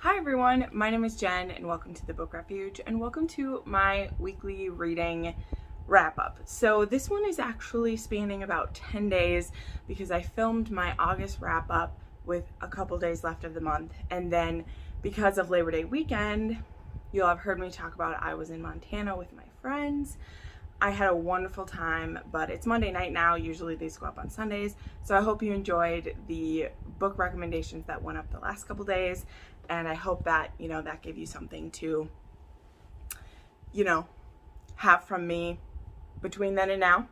Hi everyone, my name is Jen and welcome to the book Refuge and welcome to my weekly reading wrap up. So this one is actually spanning about 10 days because I filmed my August wrap up with a couple days left of the month, and then because of Labor Day weekend, you'll have heard me talk about I was in Montana with my friends. I had a wonderful time, but it's Monday night now. Usually these go up on Sundays. So I hope you enjoyed the book recommendations that went up the last couple days. And I hope that, that gave you something to, have from me between then and now.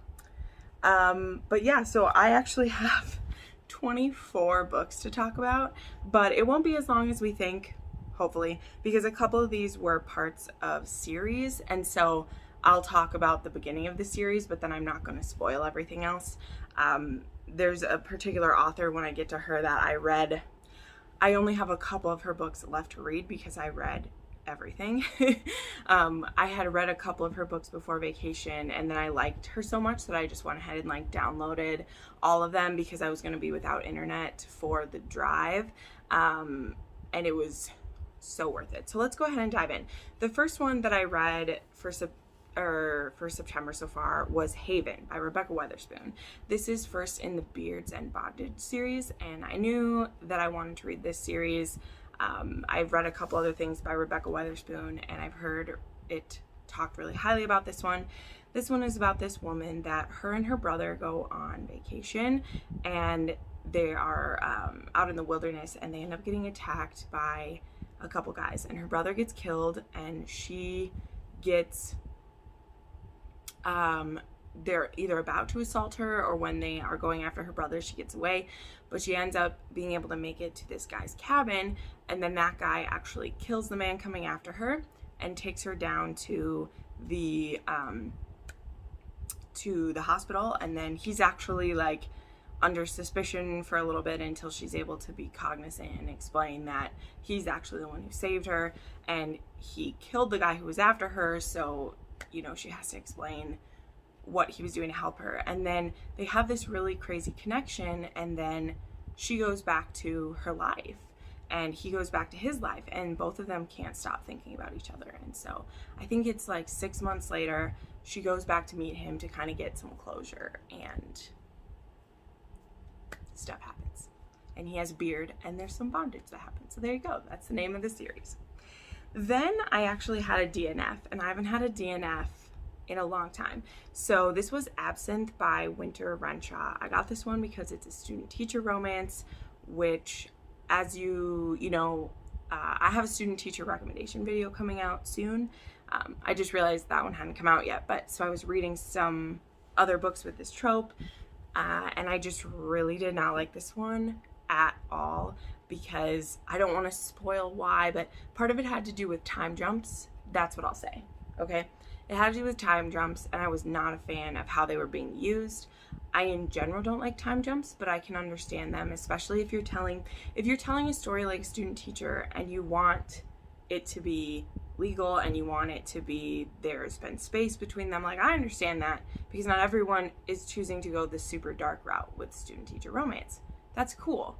But yeah, so I actually have 24 books to talk about, but it won't be as long as we think, hopefully, because a couple of these were parts of series. And so I'll talk about the beginning of the series, but then I'm not going to spoil everything else. There's a particular author, when I get to her, that I only have a couple of her books left to read because I read everything. I had read a couple of her books before vacation, and then I liked her so much that I just went ahead and downloaded all of them because I was going to be without internet for the drive. And it was so worth it. So let's go ahead and dive in. The first one that I read for September so far was Haven by Rebecca Weatherspoon. This is first in the Beards and Bondage series, and I knew that I wanted to read this series. I've read a couple other things by Rebecca Weatherspoon, and I've heard it talked really highly about this one. This one is about this woman that her and her brother go on vacation, and they are out in the wilderness, and they end up getting attacked by a couple guys, and her brother gets killed, and she gets they're either about to assault her, or when they are going after her brother, she gets away, but she ends up being able to make it to this guy's cabin, and then that guy actually kills the man coming after her and takes her down to the hospital, and then he's actually under suspicion for a little bit until she's able to be cognizant and explain that he's actually the one who saved her, and he killed the guy who was after her, so she has to explain what he was doing to help her. And then they have this really crazy connection, and then she goes back to her life and he goes back to his life, and both of them can't stop thinking about each other. And so I think it's 6 months later, she goes back to meet him to kind of get some closure, and stuff happens. And he has a beard, and there's some bondage that happens. So there you go. That's the name of the series. Then I actually had a DNF, and I haven't had a DNF in a long time. So this was Absinthe by Winter Renshaw. I got this one because it's a student-teacher romance, which, as you know, I have a student-teacher recommendation video coming out soon. I just realized that one hadn't come out yet, but so I was reading some other books with this trope, and I just really did not like this one at all, because I don't want to spoil why, but part of it had to do with time jumps. That's what I'll say, okay? It had to do with time jumps, and I was not a fan of how they were being used. I, in general, don't like time jumps, but I can understand them, especially if you're telling a story like a student teacher and you want it to be legal and you want it to be, there's been space between them. I understand that, because not everyone is choosing to go the super dark route with student teacher romance. That's cool.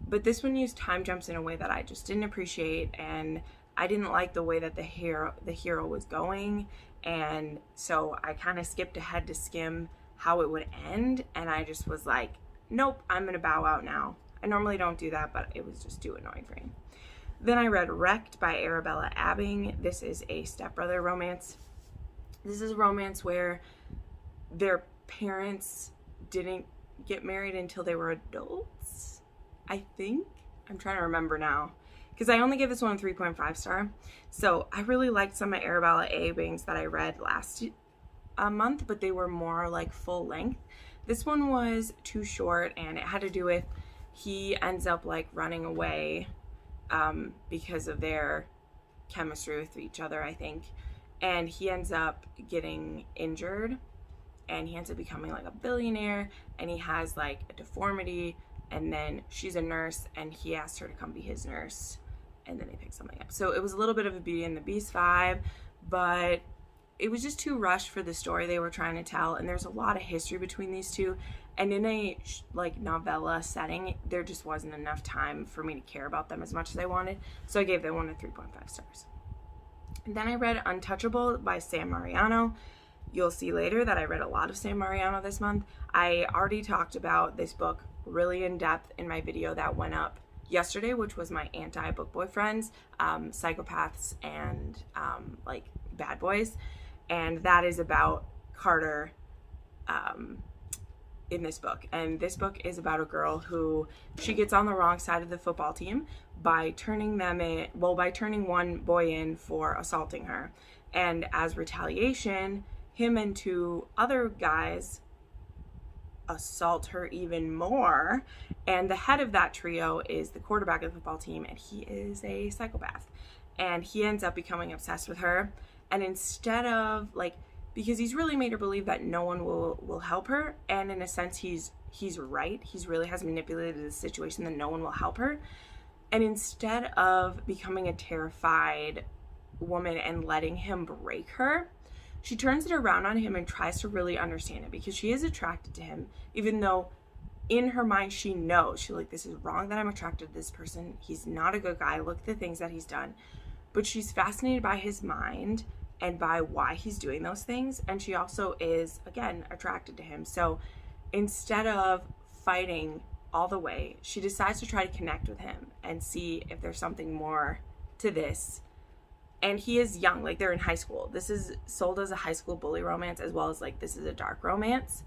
But this one used time jumps in a way that I just didn't appreciate, and I didn't like the way that the hero was going, and so I kind of skipped ahead to skim how it would end, and I just was like, nope, I'm gonna bow out now. I normally don't do that, but it was just too annoying for me. Then I read Wrecked by Arabella Abbing. This is a stepbrother romance. This is a romance where their parents didn't get married until they were adults, I think. I'm trying to remember now, because I only gave this one a 3.5 star. So I really liked some of Arabella Abbing's that I read last month, but they were more full length. This one was too short, and it had to do with he ends up running away because of their chemistry with each other, I think. And he ends up getting injured, and he ends up becoming a billionaire, and he has a deformity, and then she's a nurse, and he asked her to come be his nurse, and then they pick something up. So it was a little bit of a Beauty and the Beast vibe, but it was just too rushed for the story they were trying to tell, and there's a lot of history between these two, and in a like novella setting, there just wasn't enough time for me to care about them as much as I wanted, so I gave that one a 3.5 stars. And then I read Untouchable by Sam Mariano. You'll see later that I read a lot of Sam Mariano this month. I already talked about this book really in depth in my video that went up yesterday, which was my anti-book boyfriends, psychopaths, and like bad boys. And that is about Carter in this book. And this book is about a girl who, she gets on the wrong side of the football team by turning one boy in for assaulting her. And as retaliation, him and 2 other guys assault her even more. And the head of that trio is the quarterback of the football team, and he is a psychopath. And he ends up becoming obsessed with her. And instead of, like, because he's really made her believe that no one will help her, and in a sense he's right. He's really has manipulated the situation that no one will help her. And instead of becoming a terrified woman and letting him break her, she turns it around on him and tries to really understand it, because she is attracted to him, even though in her mind she knows, she's like, this is wrong that I'm attracted to this person. He's not a good guy. Look at the things that he's done. But she's fascinated by his mind and by why he's doing those things. And she also is, again, attracted to him. So instead of fighting all the way, she decides to try to connect with him and see if there's something more to this. And he is young, like they're in high school. This is sold as a high school bully romance, as well as like this is a dark romance.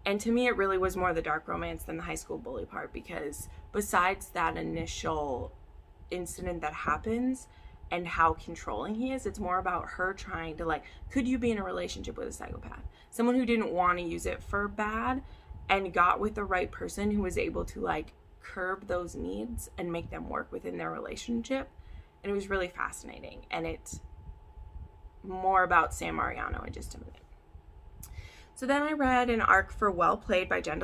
And to me, it really was more the dark romance than the high school bully part, because besides that initial incident that happens and how controlling he is, it's more about her trying to, like, could you be in a relationship with a psychopath? Someone who didn't want to use it for bad and got with the right person who was able to, like, curb those needs and make them work within their relationship. And it was really fascinating. And it's more about Sam Mariano in just a minute. So then I read An Arc for Well Played by Jenn.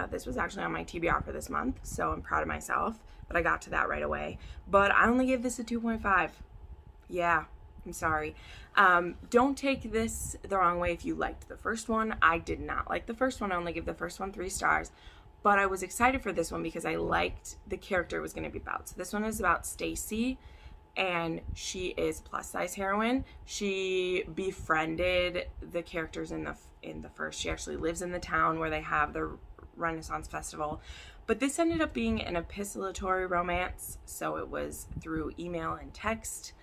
This was actually on my TBR for this month, so I'm proud of myself, but I got to that right away. But I only gave this a 2.5. Yeah, I'm sorry. Don't take this the wrong way if you liked the first one. I did not like the first one. I only gave the first one 3 stars. But I was excited for this one because I liked the character it was going to be about. So this one is about Stacy, and she is plus-size heroine. She befriended the characters in the first. She actually lives in the town where they have the Renaissance Festival. But this ended up being an epistolatory romance, so it was through email and text.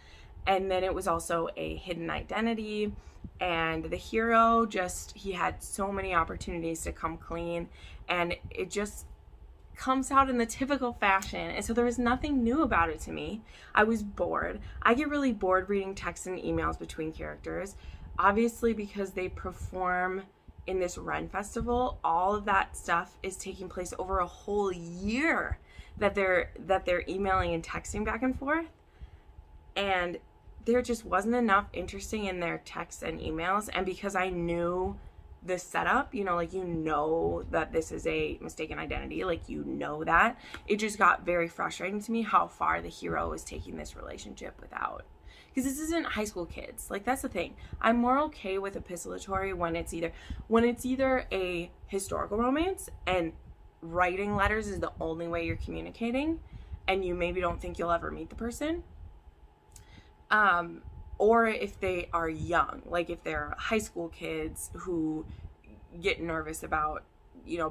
And then it was also a hidden identity. And the hero he had so many opportunities to come clean, and it just comes out in the typical fashion. And so there was nothing new about it to me. I was bored. I get really bored reading texts and emails between characters. Obviously, because they perform in this Ren Festival, all of that stuff is taking place over a whole year that they're emailing and texting back and forth. And there just wasn't enough interesting in their texts and emails. And because I knew the setup, that this is a mistaken identity, that, it just got very frustrating to me how far the hero is taking this relationship without. Because this isn't high school kids. That's the thing. I'm more okay with epistolatory when it's either a historical romance and writing letters is the only way you're communicating, and you maybe don't think you'll ever meet the person. Or if they are young, if they're high school kids who get nervous about,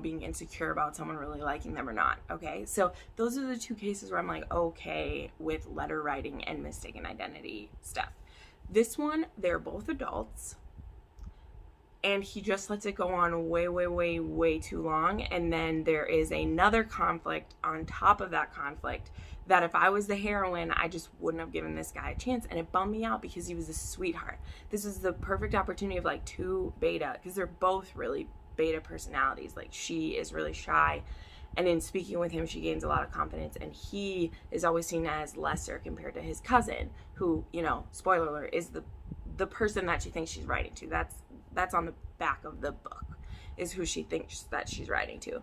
being insecure about someone really liking them or not. Okay. So those are the 2 cases where I'm okay with letter writing and mistaken identity stuff. This one, they're both adults, and he just lets it go on way, way, way, way too long. And then there is another conflict on top of that conflict that if I was the heroine, I just wouldn't have given this guy a chance. And it bummed me out because he was a sweetheart. This is the perfect opportunity of 2 beta, because they're both really beta personalities. She is really shy, and in speaking with him, she gains a lot of confidence, and he is always seen as lesser compared to his cousin, who, spoiler alert, is the person that she thinks she's writing to. That's on the back of the book, is who she thinks that she's writing to.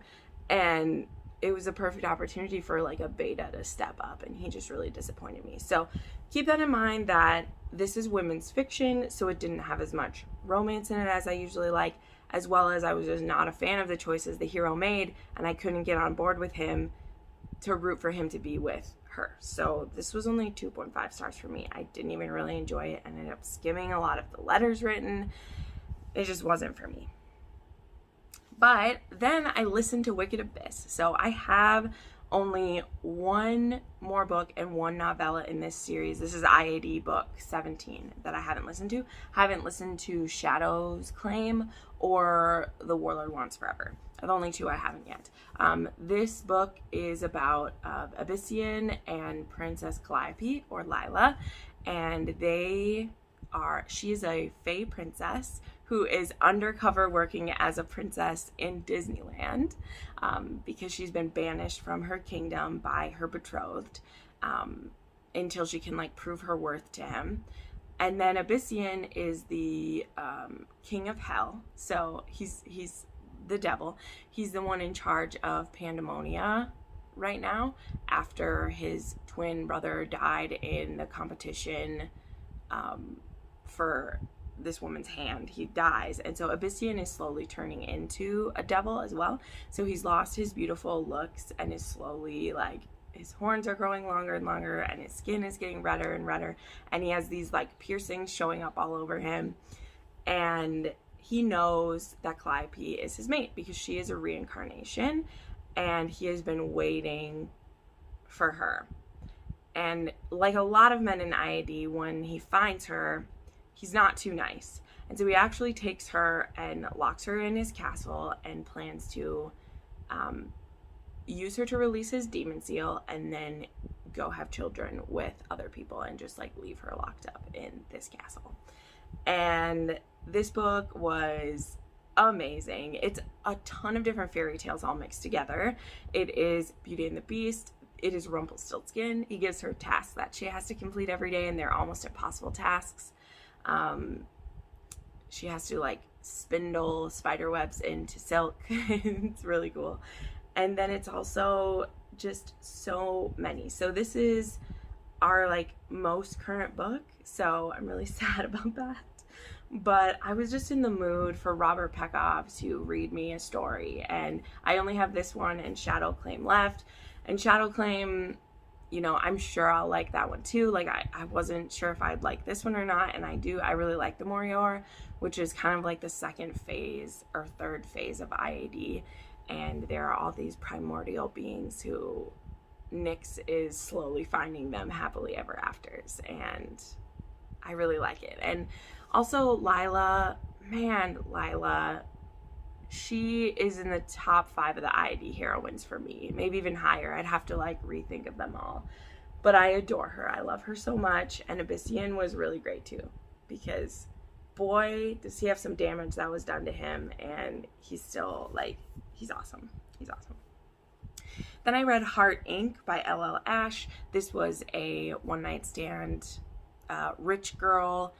And it was a perfect opportunity for like a beta to step up, and he just really disappointed me. So keep that in mind, that this is women's fiction, so it didn't have as much romance in it as I usually like, as well as I was just not a fan of the choices the hero made, and I couldn't get on board with him to root for him to be with her. So this was only 2.5 stars for me. I didn't even really enjoy it. I ended up skimming a lot of the letters written. It just wasn't for me. But then I listened to Wicked Abyss. So I have only one more book and one novella in this series. This is IAD book 17 that I haven't listened to. I haven't listened to Shadow's Claim or The Warlord Wants Forever. The only two I haven't yet. This book is about Abyssian and Princess Calliope, or Lila, and she is a fae princess who is undercover working as a princess in Disneyland because she's been banished from her kingdom by her betrothed until she can like prove her worth to him. And then Abyssian is the king of hell, so he's the devil. He's the one in charge of Pandemonia right now after his twin brother died in the competition for this woman's hand. He dies, and so Abyssian is slowly turning into a devil as well. So he's lost his beautiful looks and is slowly like, his horns are growing longer and longer, and his skin is getting redder and redder, and he has these like piercings showing up all over him. And he knows that Calliope is his mate because she is a reincarnation, and he has been waiting for her. And like a lot of men in IAD, when he finds her, he's not too nice. And so he actually takes her and locks her in his castle and plans to use her to release his demon seal and then go have children with other people and just like leave her locked up in this castle. And this book was amazing. It's a ton of different fairy tales all mixed together. It is Beauty and the Beast. It is Rumpelstiltskin. He gives her tasks that she has to complete every day, and they're almost impossible tasks. She has to like spindle spider webs into silk. It's really cool. And then it's also just so many. So this is our like most current book, so I'm really sad about that. But I was just in the mood for Robert Pekov to read me a story, and I only have this one and Shadow Claim left. And Shadow Claim, you know, I'm sure I'll like that one too. Like I wasn't sure if I'd like this one or not, and I really like the Morior, which is kind of like the second phase or third phase of IAD, and there are all these primordial beings who Nyx is slowly finding them happily ever afters, and I really like it. And also Lila, she is in the top 5 of the IAD heroines for me, maybe even higher. I'd have to like rethink of them all, but I adore her. I love her so much. And Abyssian was really great too, because boy, does he have some damage that was done to him, and he's still like, he's awesome. He's awesome. Then I read Heart Inc. by L.L. Ash. This was a one-night stand, rich girl,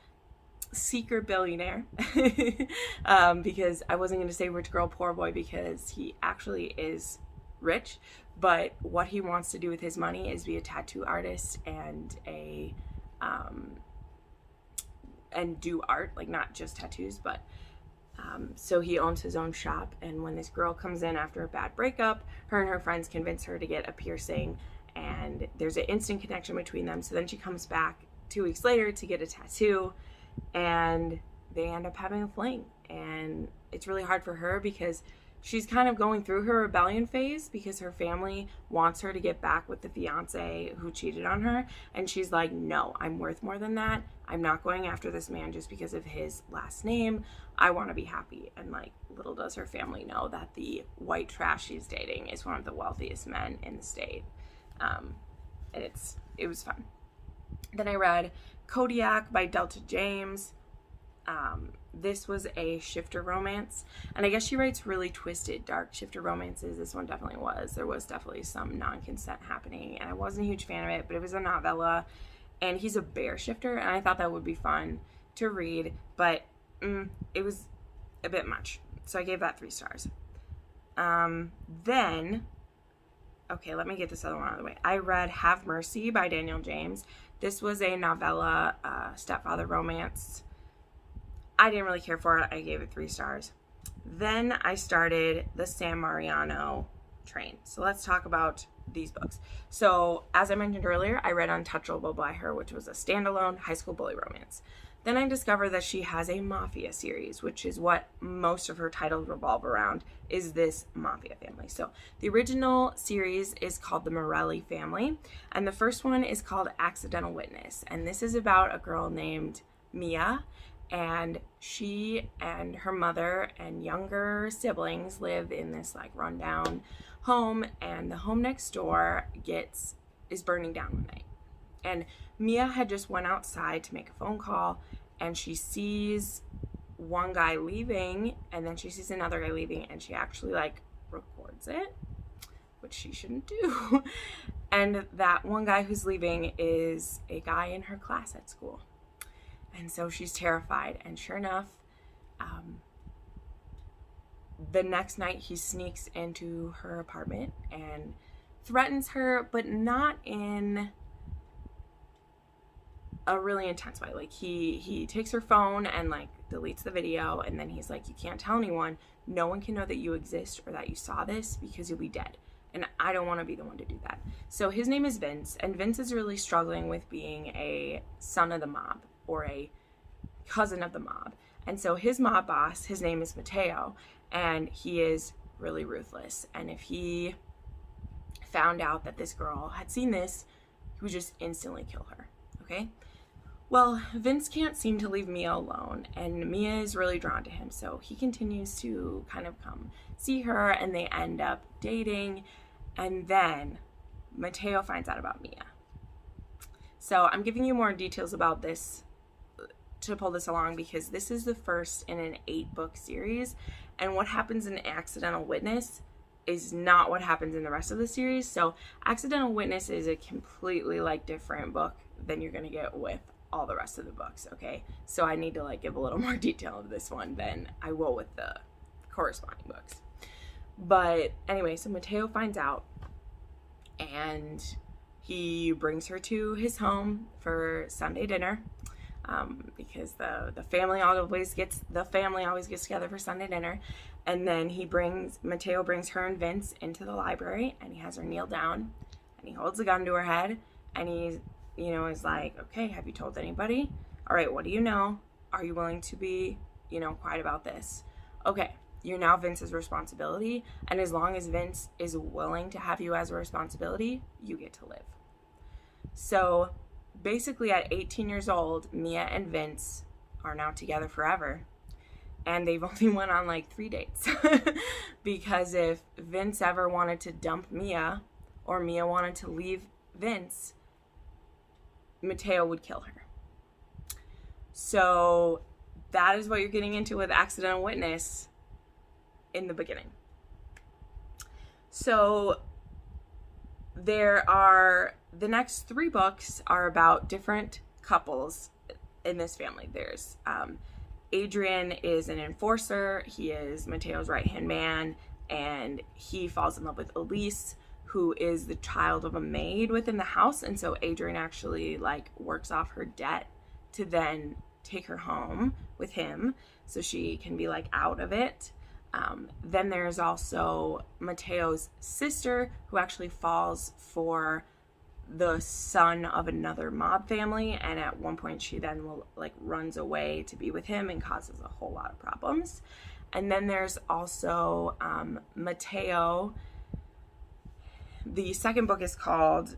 seeker billionaire, because I wasn't going to say rich girl, poor boy, because he actually is rich, but what he wants to do with his money is be a tattoo artist and and do art, like not just tattoos, but so he owns his own shop. And when this girl comes in after a bad breakup, her and her friends convince her to get a piercing, and there's an instant connection between them. So then she comes back 2 weeks later to get a tattoo, and they end up having a fling. And it's really hard for her because she's kind of going through her rebellion phase because her family wants her to get back with the fiance who cheated on her, and she's like, no, I'm worth more than that. I'm not going after this man just because of his last name. I want to be happy. And like, little does her family know that the white trash she's dating is one of the wealthiest men in the state. And it was fun. Then I read Kodiak by Delta James. This was a shifter romance, and I guess she writes really twisted, dark shifter romances. This one definitely was. There was definitely some non-consent happening, and I wasn't a huge fan of it, but it was a novella, and he's a bear shifter, and I thought that would be fun to read, but it was a bit much, so I gave that 3 stars. Then okay, let me get this other one out of the way. I read Have Mercy by Daniel James. This was a novella, stepfather romance. I didn't really care for it. I gave it 3 stars. Then I started the San Mariano train. So let's talk about these books. So as I mentioned earlier, I read Untouchable by her, which was a standalone high school bully romance. Then I discovered that she has a mafia series, which is what most of her titles revolve around, is this mafia family. So the original series is called The Morelli Family, and the first one is called Accidental Witness. And this is about a girl named Mia, and she and her mother and younger siblings live in this like rundown home, and the home next door is burning down one night. And Mia had just went outside to make a phone call, and she sees one guy leaving, and then she sees another guy leaving, and she actually like records it, which she shouldn't do. And that one guy who's leaving is a guy in her class at school. And so she's terrified, and sure enough, the next night he sneaks into her apartment and threatens her, but not in a really intense way. Like he takes her phone and like deletes the video, and then he's like, you can't tell anyone. No one can know that you exist or that you saw this, because you'll be dead. And I don't want to be the one to do that. So his name is Vince, and Vince is really struggling with being a son of the mob or a cousin of the mob. And so his mob boss, his name is Matteo, and he is really ruthless. And if he found out that this girl had seen this, he would just instantly kill her. Okay? Well, Vince can't seem to leave Mia alone, and Mia is really drawn to him, so he continues to kind of come see her, and they end up dating, and then Matteo finds out about Mia. So I'm giving you more details about this to pull this along, because this is the first in an 8-book series, and what happens in Accidental Witness is not what happens in the rest of the series. So Accidental Witness is a completely like different book than you're gonna get with all the rest of the books, okay? So I need to like give a little more detail of this one than I will with the corresponding books. But anyway, so Matteo finds out, and he brings her to his home for Sunday dinner, because the family always gets together for Sunday dinner. And then Matteo brings her and Vince into the library, and he has her kneel down, and he holds a gun to her head, and he is like, okay, have you told anybody? All right, what do you know? Are you willing to be, quiet about this? Okay, you're now Vince's responsibility, and as long as Vince is willing to have you as a responsibility, you get to live. So basically at 18 years old, Mia and Vince are now together forever. And they've only went on like 3 dates. Because if Vince ever wanted to dump Mia, or Mia wanted to leave Vince, Matteo would kill her. So that is what you're getting into with Accidental Witness in the beginning. So the next 3 books are about different couples in this family. There's Adrian is an enforcer. He is Matteo's right-hand man, and he falls in love with Elise, who is the child of a maid within the house. And so Adrian actually like works off her debt to then take her home with him so she can be like out of it. Then there's also Matteo's sister, who actually falls for the son of another mob family, and at one point she then runs away to be with him and causes a whole lot of problems. And then there's also Matteo. The second book is called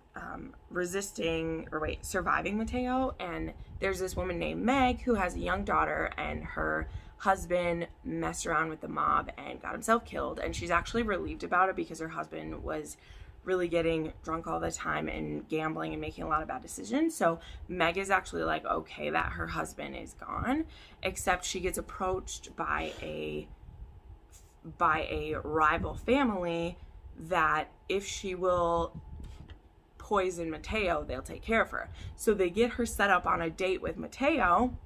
Surviving Matteo, and there's this woman named Meg who has a young daughter, and her husband messed around with the mob and got himself killed, and she's actually relieved about it because her husband was really getting drunk all the time and gambling and making a lot of bad decisions. So Meg is actually like okay that her husband is gone, except she gets approached by a rival family that if she will poison Matteo, they'll take care of her. So they get her set up on a date with Matteo,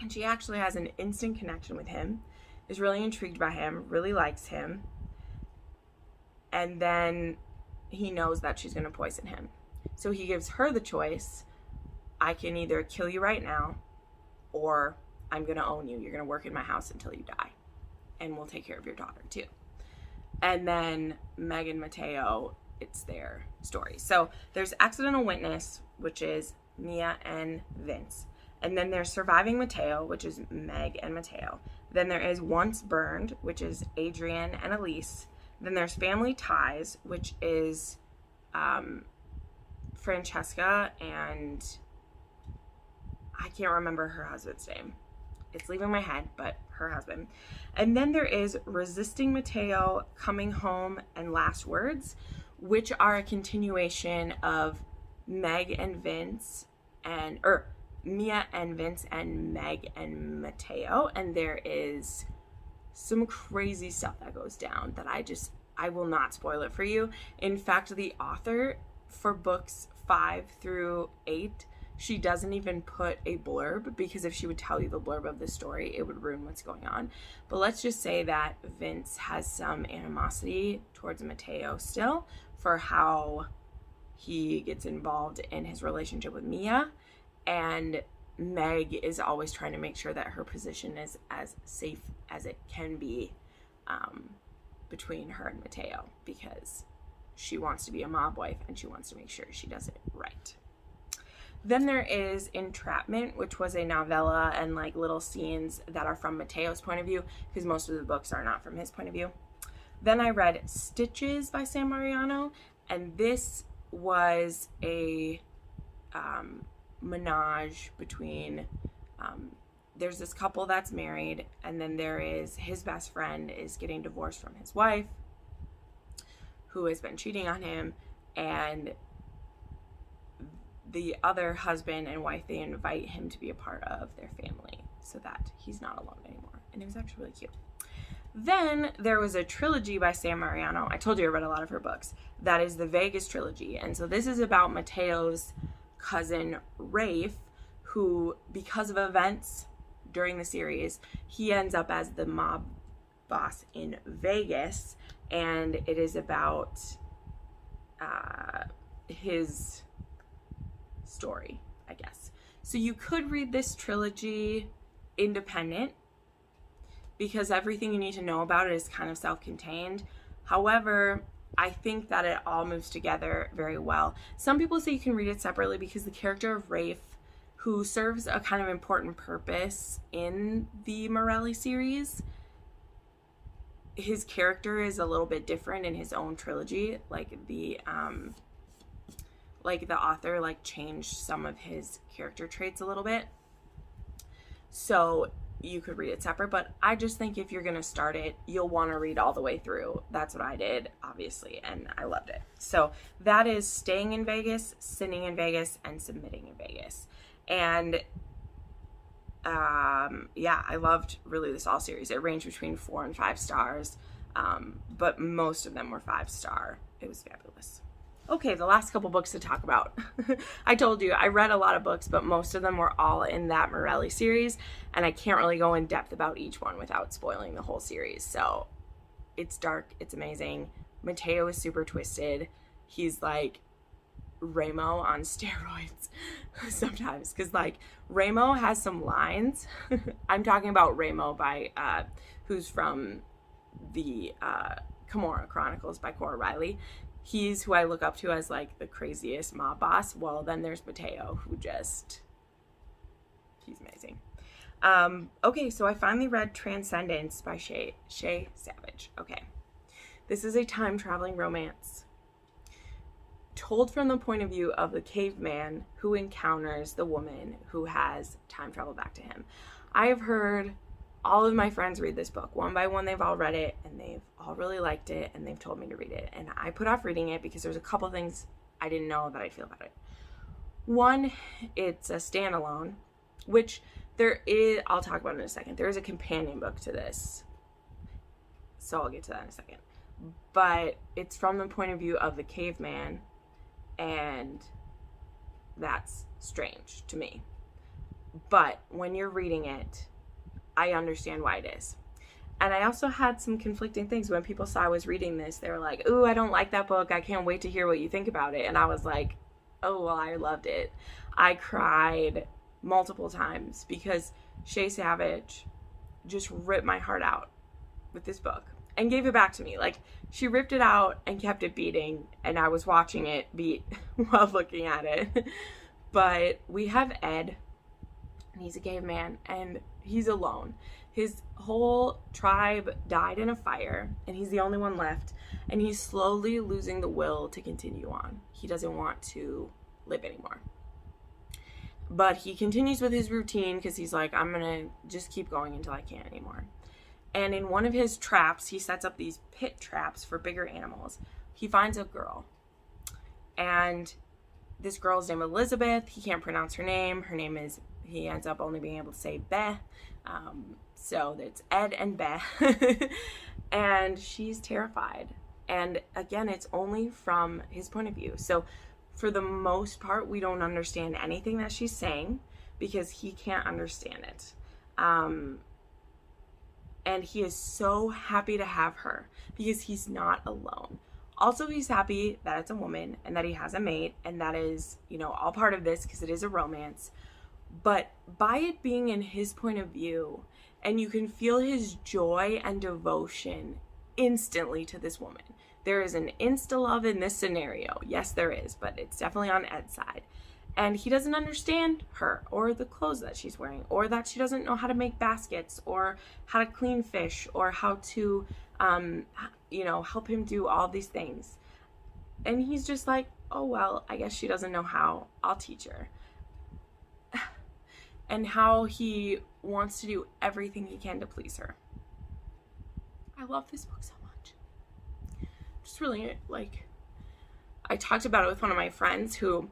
and she actually has an instant connection with him, is really intrigued by him, really likes him. And then he knows that she's going to poison him. So he gives her the choice. I can either kill you right now, or I'm going to own you. You're going to work in my house until you die. And we'll take care of your daughter too. And then Meg and Mateo, it's their story. So there's Accidental Witness, which is Mia and Vince. And then there's Surviving Mateo, which is Meg and Mateo. Then there is Once Burned, which is Adrian and Elise. Then there's Family Ties, which is Francesca and I can't remember her husband's name. It's leaving my head, but her husband. And then there is Resisting Mateo, Coming Home, and Last Words, which are a continuation of Meg and Vince or Mia and Vince and Meg and Mateo. And there is some crazy stuff that goes down that I will not spoil it for you. In fact, the author for books 5 through 8, she doesn't even put a blurb, because if she would tell you the blurb of the story, it would ruin what's going on. But let's just say that Vince has some animosity towards Mateo still for how he gets involved in his relationship with Mia. And Meg is always trying to make sure that her position is as safe as it can be between her and Mateo, because she wants to be a mob wife and she wants to make sure she does it right. Then there is Entrapment, which was a novella and like little scenes that are from Mateo's point of view, because most of the books are not from his point of view. Then I read Stitches by San Mariano, and this was a menage between there's this couple that's married, and then there is his best friend is getting divorced from his wife, who has been cheating on him, and the other husband and wife, they invite him to be a part of their family so that he's not alone anymore. And it was actually really cute. Then there was a trilogy by San Mariano. I told you I read a lot of her books. That is the Vegas trilogy. And so this is about Mateo's cousin Rafe, who, because of events during the series, he ends up as the mob boss in Vegas. And it is about his story, I guess. So you could read this trilogy independent, because everything you need to know about it is kind of self-contained. However, I think that it all moves together very well. Some people say you can read it separately because the character of Rafe, who serves a kind of important purpose in the Morelli series, his character is a little bit different in his own trilogy. Like the author changed some of his character traits a little bit. So you could read it separate, but I just think if you're going to start it, you'll want to read all the way through. That's what I did, obviously, and I loved it. So that is Staying in Vegas, Sinning in Vegas, and Submitting in Vegas. And yeah, I loved really this all series. It ranged between 4 and 5 stars, but most of them were 5-star. It was fabulous. Okay, the last couple books to talk about. I told you I read a lot of books, but most of them were all in that Morelli series, and I can't really go in depth about each one without spoiling the whole series. So it's dark, it's amazing. Mateo is super twisted. He's like Ramo on steroids sometimes, because Ramo has some lines. I'm talking about Ramo by who's from the Kimura Chronicles by Cora Riley. He's who I look up to as the craziest mob boss. Well, then there's Mateo, who he's amazing. Okay, so I finally read Transcendence by Shea Savage. Okay, this is a time traveling romance told from the point of view of the caveman who encounters the woman who has time travel back to him. I have heard all of my friends read this book. One by one, they've all read it, and they've all really liked it, and they've told me to read it. And I put off reading it because there's a couple things I didn't know that I'd feel about it. One, it's a standalone, which there is, I'll talk about in a second. There is a companion book to this, so I'll get to that in a second. But it's from the point of view of the caveman, and that's strange to me. But when you're reading it, I understand why it is. And I also had some conflicting things. When people saw I was reading this, they were like, ooh, I don't like that book. I can't wait to hear what you think about it. And I was like, oh, well, I loved it. I cried multiple times because Shay Savage just ripped my heart out with this book and gave it back to me. Like, she ripped it out and kept it beating, and I was watching it beat while looking at it. But we have Ed, and he's a caveman, and he's alone. His whole tribe died in a fire, and he's the only one left, and he's slowly losing the will to continue on. He doesn't want to live anymore. But he continues with his routine because he's like, I'm going to just keep going until I can't anymore. And in one of his traps, he sets up these pit traps for bigger animals. He finds a girl. And this girl's name is Elizabeth. He can't pronounce her name. Her name is, he ends up only being able to say Beth. So it's Ed and Beth. And she's terrified. And again, it's only from his point of view. So for the most part, we don't understand anything that she's saying because he can't understand it. And he is so happy to have her because he's not alone. Also, he's happy that it's a woman and that he has a mate, and that is, you know, all part of this because it is a romance. But by it being in his point of view, and you can feel his joy and devotion instantly to this woman. There is an insta-love in this scenario. Yes, there is, but it's definitely on Ed's side. And he doesn't understand her or the clothes that she's wearing, or that she doesn't know how to make baskets or how to clean fish or how to, help him do all these things. And he's just like, oh, well, I guess she doesn't know how. I'll teach her. And how he wants to do everything he can to please her. I love this book so much. Just really, I talked about it with one of my friends who,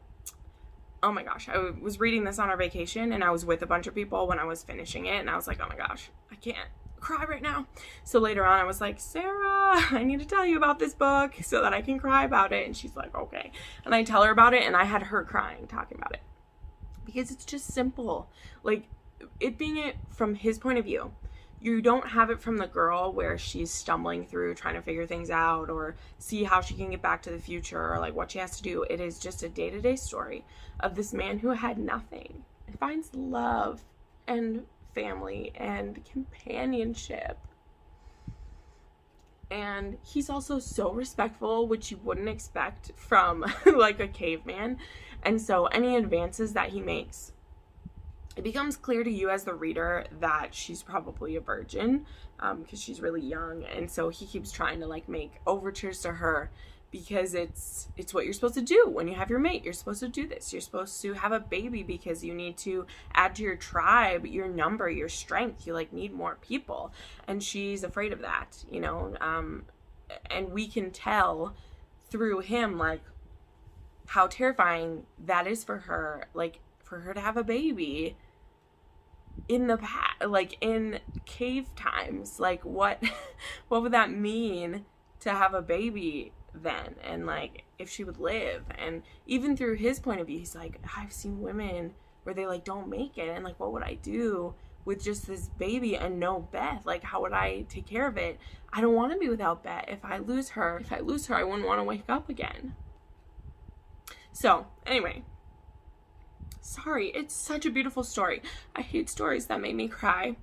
oh my gosh, I was reading this on our vacation, and I was with a bunch of people when I was finishing it, and I was like, oh my gosh, I can't cry right now. So later on, I was like, Sarah, I need to tell you about this book so that I can cry about it. And she's like, okay. And I tell her about it, and I had her crying talking about it. Because it's just simple. Like, it being it from his point of view. You don't have it from the girl where she's stumbling through trying to figure things out or see how she can get back to the future or like what she has to do. It is just a day-to-day story of this man who had nothing and finds love and family and companionship. And he's also so respectful, which you wouldn't expect from like a caveman. And so any advances that he makes, it becomes clear to you as the reader that she's probably a virgin because she's really young. And so he keeps trying to like make overtures to her because it's what you're supposed to do when you have your mate. You're supposed to do this. You're supposed to have a baby because you need to add to your tribe, your number, your strength. You like need more people. And she's afraid of that, you know. And we can tell through him like how terrifying that is for her, like for her to have a baby in the past, like in cave times. Like what would that mean to have a baby then, and like if she would live. And even through his point of view, he's like, I've seen women where they like don't make it, and like what would I do with just this baby and no Beth? Like how would I take care of it? I don't want to be without Beth. If I lose her, I wouldn't want to wake up again. So anyway, sorry, it's such a beautiful story. I hate stories that make me cry,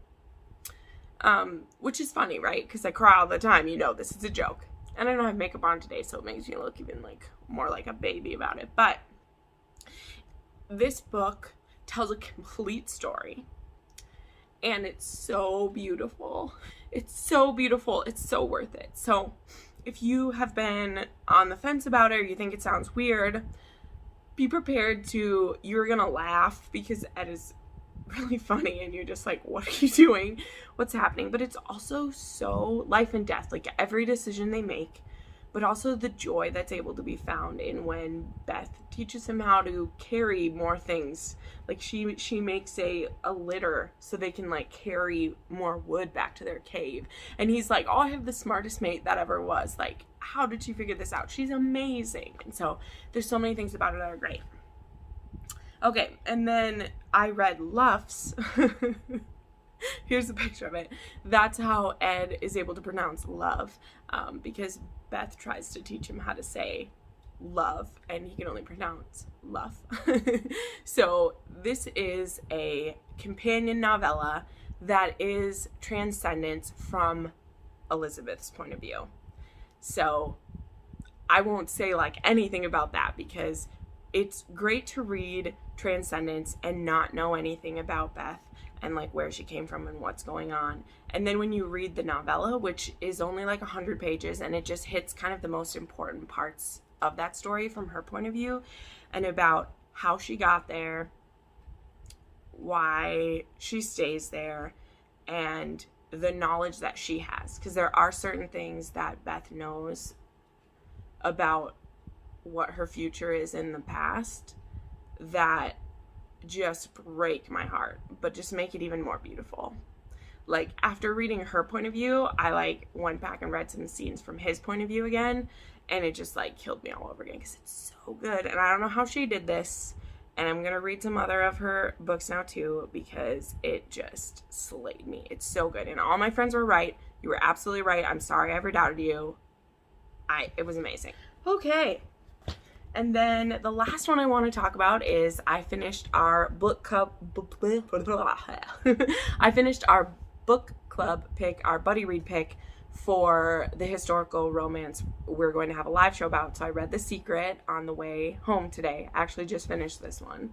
which is funny, right? Because I cry all the time. You know, this is a joke. And I don't have makeup on today, so it makes me look even like more like a baby about it. But this book tells a complete story. And it's so beautiful. It's so beautiful. It's so worth it. So if you have been on the fence about it or you think it sounds weird, be prepared to, you're going to laugh because Ed is really funny and you're just like, what are you doing? What's happening? But it's also so life and death, like every decision they make, but also the joy that's able to be found in when Beth teaches him how to carry more things. Like she makes a litter so they can like carry more wood back to their cave. And he's like, oh, I have the smartest mate that ever was. Like, how did she figure this out? She's amazing. And so there's so many things about it that are great. Okay, and then I read Luff's. Here's a picture of it. That's how Ed is able to pronounce love, because Beth tries to teach him how to say love, and he can only pronounce love. So this is a companion novella that is Transcendence from Elizabeth's point of view. So I won't say like anything about that, because it's great to read Transcendence and not know anything about Beth and like where she came from and what's going on. And then when you read the novella, which is only like 100 pages, and it just hits kind of the most important parts of that story from her point of view, and about how she got there, why she stays there, and the knowledge that she has. Because there are certain things that Beth knows about what her future is in the past that just break my heart, but just make it even more beautiful. Like, after reading her point of view, I like went back and read some scenes from his point of view again, and it just like killed me all over again, because it's so good. And I don't know how she did this, and I'm gonna read some other of her books now too, because it just slayed me. It's so good, and all my friends were right. You were absolutely right. I'm sorry I ever doubted you. It was amazing. Okay. And then the last one I want to talk about is I finished our book club pick, our buddy read pick for the historical romance we're going to have a live show about. So I read The Secret on the way home today. I actually just finished this one.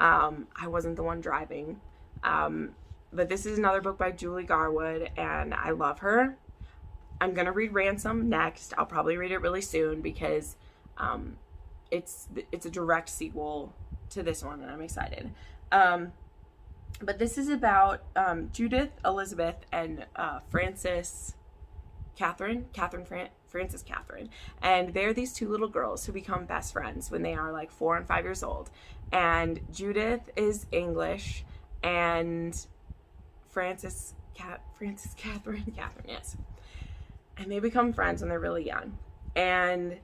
I wasn't the one driving. But this is another book by Julie Garwood, and I love her. I'm going to read Ransom next. I'll probably read it really soon, because it's a direct sequel to this one, and I'm excited. But this is about Judith, Elizabeth, and Frances Catherine, and they're these two little girls who become best friends when they are like 4 and 5 years old. And Judith is English, and Frances Catherine, yes. And they become friends when they're really young. And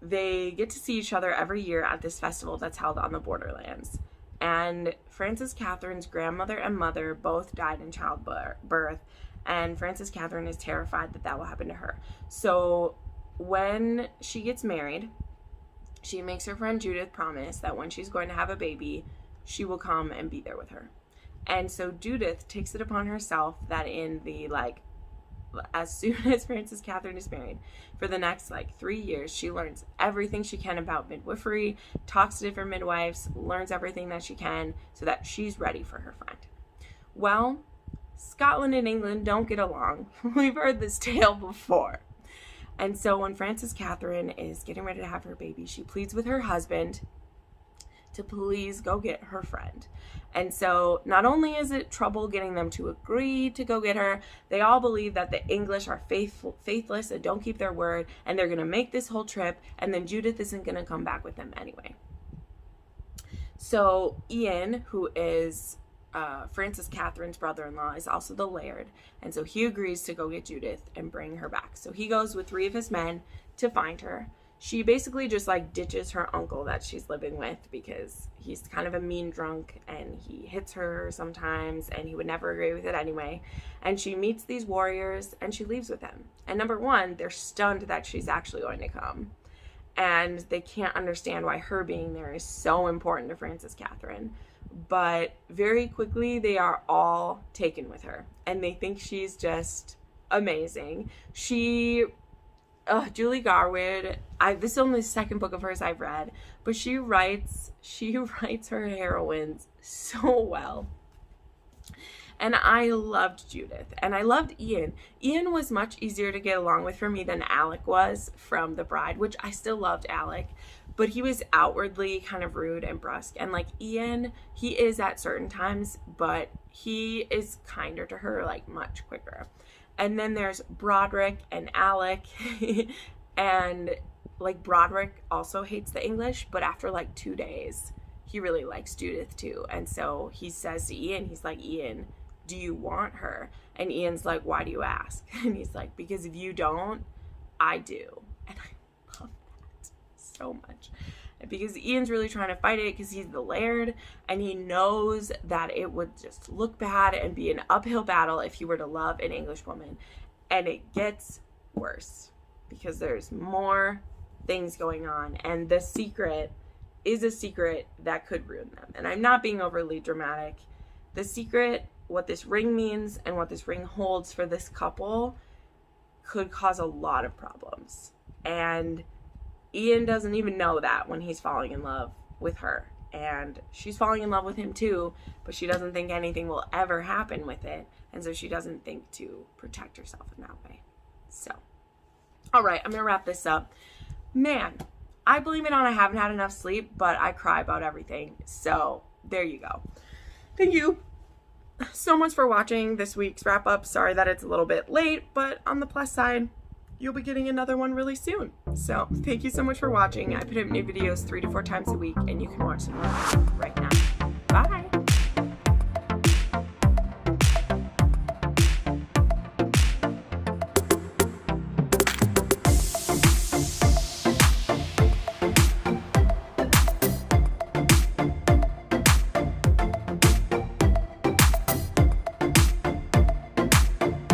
they get to see each other every year at this festival that's held on the borderlands. And Frances Catherine's grandmother and mother both died in childbirth, and Frances Catherine is terrified that that will happen to her. So when she gets married, she makes her friend Judith promise that when she's going to have a baby, she will come and be there with her. And so Judith takes it upon herself that in the as soon as Frances Catherine is married, for the next 3 years, she learns everything she can about midwifery, talks to different midwives, learns everything that she can so that she's ready for her friend. Well, Scotland and England don't get along. We've heard this tale before. And so when Frances Catherine is getting ready to have her baby, she pleads with her husband to please go get her friend. And so not only is it trouble getting them to agree to go get her, they all believe that the English are faithless and don't keep their word, and they're going to make this whole trip, and then Judith isn't going to come back with them anyway. So Ian, who is Frances Catherine's brother-in-law, is also the laird, and so he agrees to go get Judith and bring her back. So he goes with 3 of his men to find her. She basically just ditches her uncle that she's living with, because he's kind of a mean drunk and he hits her sometimes, and he would never agree with it anyway. And she meets these warriors and she leaves with them. And number one, they're stunned that she's actually going to come, and they can't understand why her being there is so important to Frances Catherine. But very quickly they are all taken with her, and they think she's just amazing. Julie Garwood, this is only the second book of hers I've read, but she writes her heroines so well. And I loved Judith, and I loved Ian. Ian was much easier to get along with for me than Alec was from The Bride, which I still loved Alec, but he was outwardly kind of rude and brusque. And Ian, he is at certain times, but he is kinder to her, much quicker. And then there's Broderick and Alec, and Broderick also hates the English, but after 2 days, he really likes Judith too. And so he says to Ian, he's like, Ian, do you want her? And Ian's like, why do you ask? And he's like, because if you don't, I do. And I love that so much. because Ian's really trying to fight it because he's the Laird and he knows that it would just look bad and be an uphill battle if he were to love an English woman. And it gets worse because there's more things going on, and the secret is a secret that could ruin them. And I'm not being overly dramatic. The secret, what this ring means and what this ring holds for this couple, could cause a lot of problems. And Ian doesn't even know that when he's falling in love with her. And she's falling in love with him too, but she doesn't think anything will ever happen with it. And so she doesn't think to protect herself in that way. So, all right, I'm going to wrap this up. Man, I blame it on I haven't had enough sleep, but I cry about everything. So there you go. Thank you so much for watching this week's wrap up. Sorry that it's a little bit late, but on the plus side, you'll be getting another one really soon. So thank you so much for watching. I put up new videos 3 to 4 times a week, and you can watch them right now. Bye.